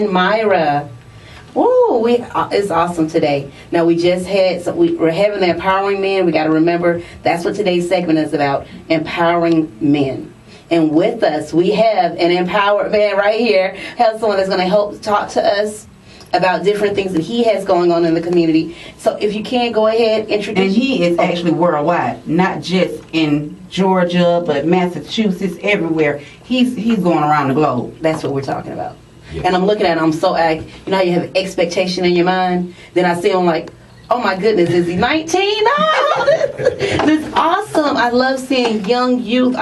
Myra. Ooh, it's awesome today. Now we just had, so we're having the empowering men. We got to remember that's what today's segment is about: empowering men. And with us, we have an empowered man right here. Have someone that's going to help talk to us about different things that he has going on in the community. So if you can, go ahead, introduce. And he is actually worldwide, not just in Georgia, but Massachusetts, everywhere. He's going around the globe. That's what we're talking about. Yeah. And I'm looking at him, I'm so, you know how you have expectation in your mind? Then I see him like, oh my goodness, is he 19? Oh, this is awesome. I love seeing young youth,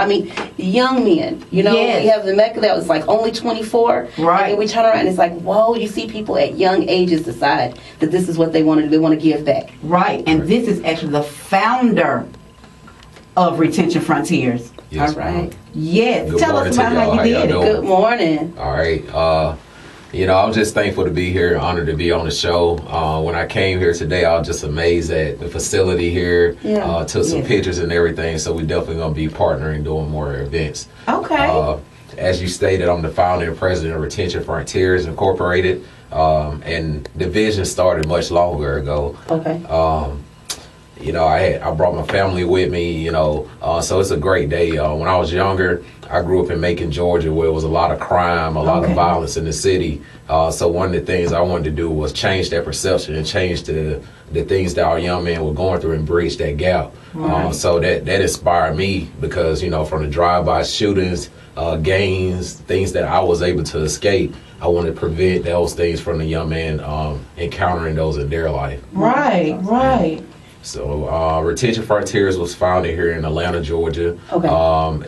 young men. You know, yes. We have the Mecca that was like only 24. Right. And we turn around and it's like, whoa, you see people at young ages decide that this is what they want to do. They want to give back. Right. And this is actually the founder of Retention Frontiers. Yes, all right. Yes. Good Tell us about how you did it. Good morning. All right. I'm just thankful to be here, honored to be on the show. When I came here today, I was just amazed at the facility here. Yeah. Took some pictures and everything, so we definitely going to be partnering, doing more events. Okay. As you stated, I'm the founder and president of Retention Frontiers Incorporated, and the vision started much longer ago. Okay. I brought my family with me, so it's a great day. When I was younger, I grew up in Macon, Georgia, where it was a lot of crime, a lot of violence in the city. So one of the things I wanted to do was change that perception and change the things that our young men were going through and bridge that gap. Right. So that inspired me because, from the drive-by shootings, gangs, things that I was able to escape, I wanted to prevent those things from the young man encountering those in their life. Right. So Retention Frontiers was founded here in Atlanta, Georgia,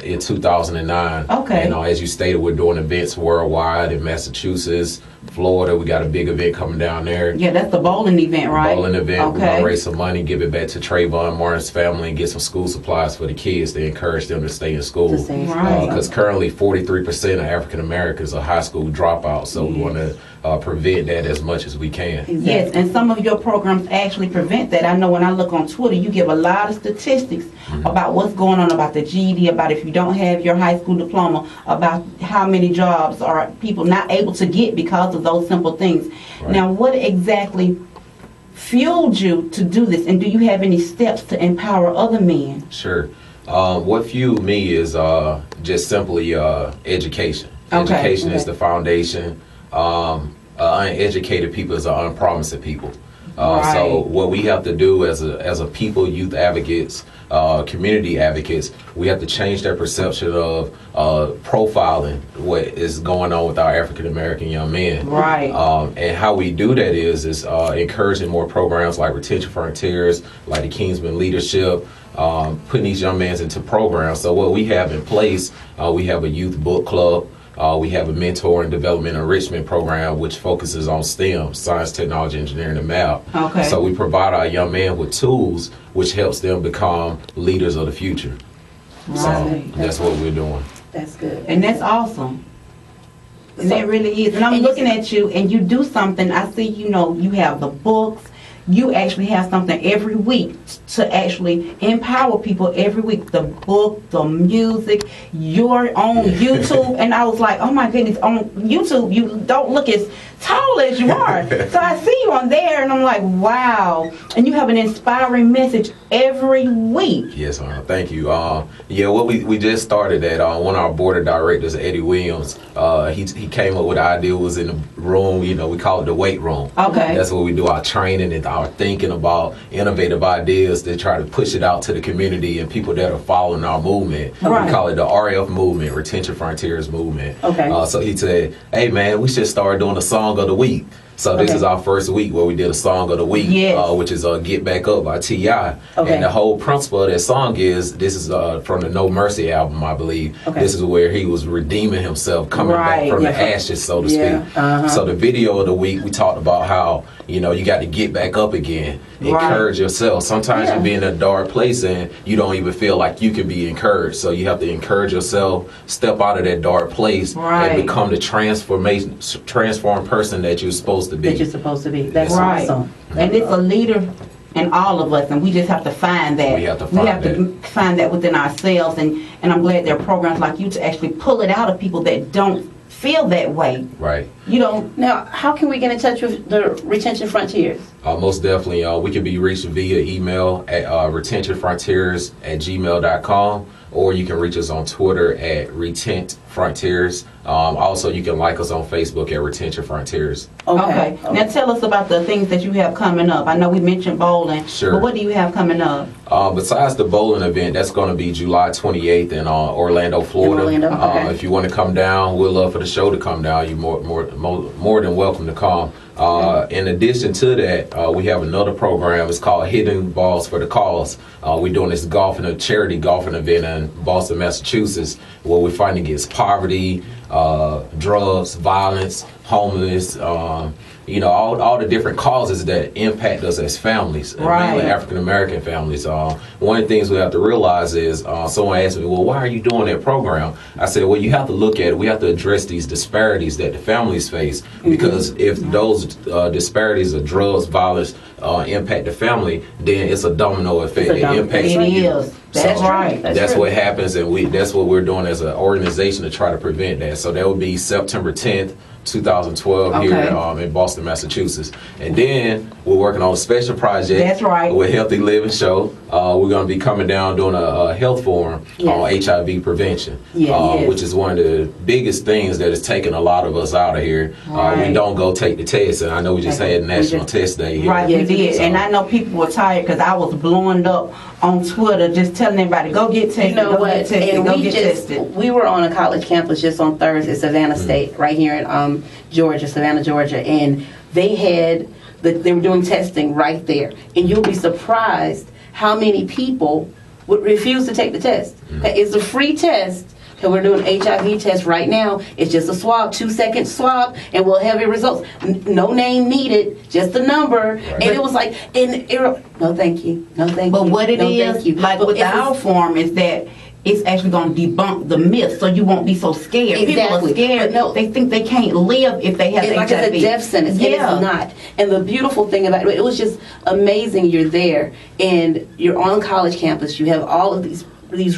in 2009. Okay. And as you stated, we're doing events worldwide in Massachusetts, Florida. We got a big event coming down there. Yeah, that's the bowling event, right? Bowling event. Okay. We're going to raise some money, give it back to Trayvon Martin's family, and get some school supplies for the kids to encourage them to stay in school. Right. Because currently 43% of African Americans are high school dropouts, so we want to prevent that as much as we can. Exactly. Yes, and some of your programs actually prevent that. I know when I look on Twitter, you give a lot of statistics about what's going on, about the GED, about if you don't have your high school diploma, about how many jobs are people not able to get because of those simple things. Right. Now, what exactly fueled you to do this, and do you have any steps to empower other men? Sure. What fueled me is just simply education. Okay. Education is the foundation. Uneducated people is unpromising people. Right. So what we have to do as a people, youth advocates, community advocates, we have to change their perception of profiling what is going on with our African American young men. Right. And how we do that is encouraging more programs like Retention Frontiers, like the Kingsman Leadership, putting these young men into programs. So what we have in place, we have a youth book club. We have a mentor and development enrichment program which focuses on STEM, science, technology, engineering, and math. Okay. So we provide our young men with tools which helps them become leaders of the future. Right. So that's what we're doing. That's good. And that's awesome. And that really is. And I'm looking at you, and you do something. I see, you have the books. You actually have something every week to actually empower people every week. The book, the music, your own YouTube. And I was like, oh my goodness, on YouTube, you don't look as tall as you are. So I see you on there, and I'm like, wow. And you have an inspiring message every week. Yes, thank you. What we just started that one of our board of directors, Eddie Williams, he came up with the idea, was in the room, we call it the weight room. Okay. That's where we do our training and our thinking about innovative ideas to try to push it out to the community and people that are following our movement. Right. We call it the RF movement, Retention Frontiers movement. Okay. So he said, hey man, we should start doing a song of the week. So this is our first week where we did a song of the week, yes. Which is Get Back Up by T.I. Okay. And the whole principle of that song is, this is from the No Mercy album, I believe. Okay. This is where he was redeeming himself, coming back from the ashes, so to speak. So the video of the week, we talked about how, you got to get back up again, encourage yourself. Sometimes you be in a dark place and you don't even feel like you can be encouraged. So you have to encourage yourself, step out of that dark place and become the transformed person that you're supposed to be. That you're supposed to be. That's right. awesome. And it's a leader in all of us, and we just have to find that. We have to find that within ourselves, and I'm glad there are programs like you to actually pull it out of people that don't feel that way. Right. You don't. Now, how can we get in touch with the Retention Frontiers? Most definitely. We can be reached via email at retentionfrontiers@gmail.com, or you can reach us on Twitter at Retent Frontiers. Also, you can like us on Facebook at Retention Frontiers. Okay. Now tell us about the things that you have coming up. I know we mentioned bowling. Sure. But what do you have coming up? Besides the bowling event, that's going to be July 28th in Orlando, Florida. Orlando, okay. If you want to come down, we'd love for the show to come down. You're more than welcome to come. In addition to that, we have another program. It's called Hitting Balls for the Cause. We're doing this charity golfing event in Boston, Massachusetts, where we're fighting against poverty, drugs, violence, homeless, all the different causes that impact us as families, and mainly African American families. One of the things we have to realize is, someone asked me, well, why are you doing that program? I said, well, you have to look at it. We have to address these disparities that the families face, because if those disparities of drugs, violence impact the family, then it's a domino effect. It impacts you. It is. That's right. That's what happens, and that's what we're doing as an organization to try to prevent that. So that would be September 10th, 2012 here in Boston, Massachusetts. And then we're working on a special project. That's right. With Healthy Living Show. We're going to be coming down doing a health forum on HIV prevention, which is one of the biggest things that is taking a lot of us out of here. We don't go take the test, and I know we just had National Test Day here. Right, we did. So. And I know people were tired because I was blowing up on Twitter just telling everybody, go get tested, go get tested, go get tested. We were on a college campus just on Thursday, Savannah State, right here in Savannah, Georgia, and they were doing testing right there. And you'll be surprised how many people would refuse to take the test. It's a free test. And we're doing an HIV test right now. It's just a swab, 2-second swab, and we'll have your results. No name needed, just a number. Right. And it was like, no thank you, no thank you. But what it is, thank you. like with our form, is that it's actually going to debunk the myth, so you won't be so scared. Exactly. People are scared. They think they can't live if they have HIV. It's like it's a death sentence, and it's not. And the beautiful thing about it was just amazing. You're there, and you're on college campus. You have all of these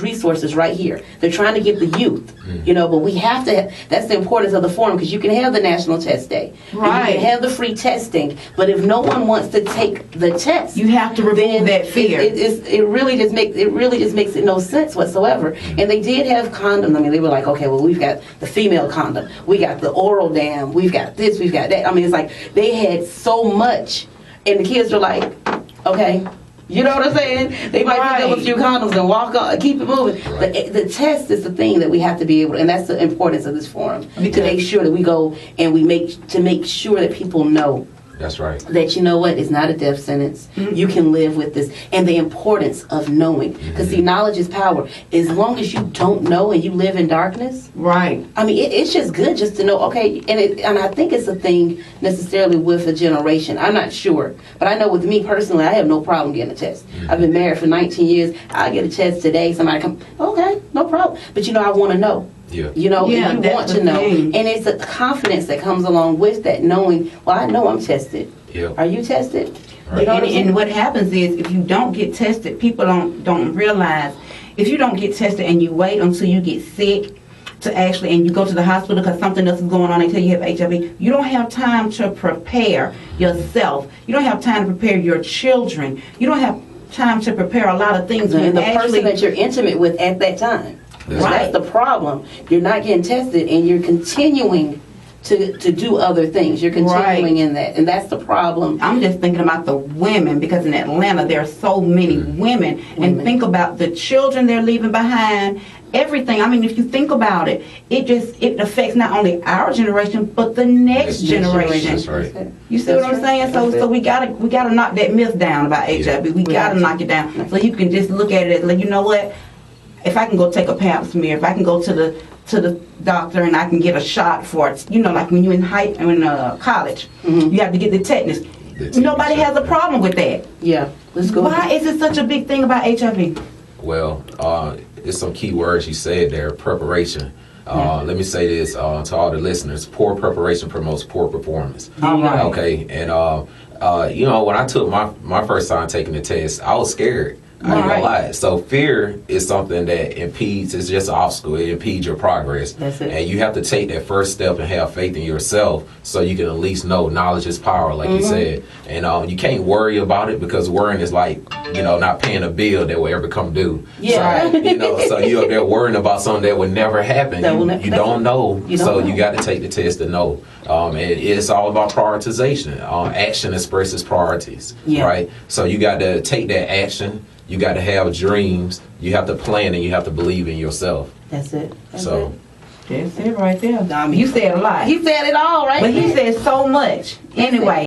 resources right here. They're trying to get the youth, but we have to that's the importance of the forum, because you can have the National Test Day. Right. You can have the free testing, but if no one wants to take the test, you have to remove that fear. It really just makes it no sense whatsoever. And they did have condoms. I mean, they were like, okay, well, we've got the female condom, we got the oral dam, we've got this, we've got that. I mean, it's like they had so much, and the kids were like, okay. You know what I'm saying? They might pick up a few condoms and walk on, keep it moving. Right. The test is the thing that we have to be able to, and that's the importance of this forum, to make sure that we go and make sure that people know. That's right. That you know what, it's not a death sentence. You can live with this, and the importance of knowing, because see, knowledge is power. As long as you don't know and you live in darkness, right? I mean, it's just good just to know. Okay, and I think it's a thing necessarily with a generation. I'm not sure, but I know with me personally, I have no problem getting a test. I've been married for 19 years. I get a test today. Somebody come, okay, no problem. But I want to know. Yeah. You want to know. And it's a confidence that comes along with that, knowing, well, I know I'm tested. Yeah. Are you tested? Right. And what happens is, if you don't get tested, people don't realize, if you don't get tested and you wait until you get sick and you go to the hospital because something else is going on, they tell you have HIV, you don't have time to prepare yourself. You don't have time to prepare your children. You don't have time to prepare a lot of things. And the person that you're intimate with at that time. That's the problem. You're not getting tested, and you're continuing to do other things. You're continuing in that, and that's the problem. I'm just thinking about the women, because in Atlanta there are so many women, and think about the children they're leaving behind. Everything. I mean, if you think about it, it affects not only our generation but the next generation. That's right. You see what I'm saying? So we gotta knock that myth down about HIV. We gotta knock it down, so you can just look at it as, like, you know what? If I can go take a pap smear, if I can go to the doctor and I can get a shot for it, like when you're in college, you have to get the tetanus. Nobody has a problem with that. Yeah, let's go. Why is it such a big thing about HIV? Well, it's some key words you said there. Preparation. Let me say this to all the listeners: poor preparation promotes poor performance. All right. Okay, and when I took my first time taking the test, I was scared. I ain't gonna lie. So fear is something that impedes. It's just an obstacle. It impedes your progress. That's it. And you have to take that first step and have faith in yourself, so you can at least know knowledge is power, like you said. And you can't worry about it, because worrying is like, not paying a bill that will ever come due. Yeah. So, so you're up there worrying about something that would never happen. You don't know. You got to take the test to know. It's all about prioritization. Action expresses priorities, right? So you got to take that action. You got to have dreams. You have to plan, and you have to believe in yourself. That's it. That's it right there. I mean, You said a lot. He said it all, right? But he said so much. Anyway.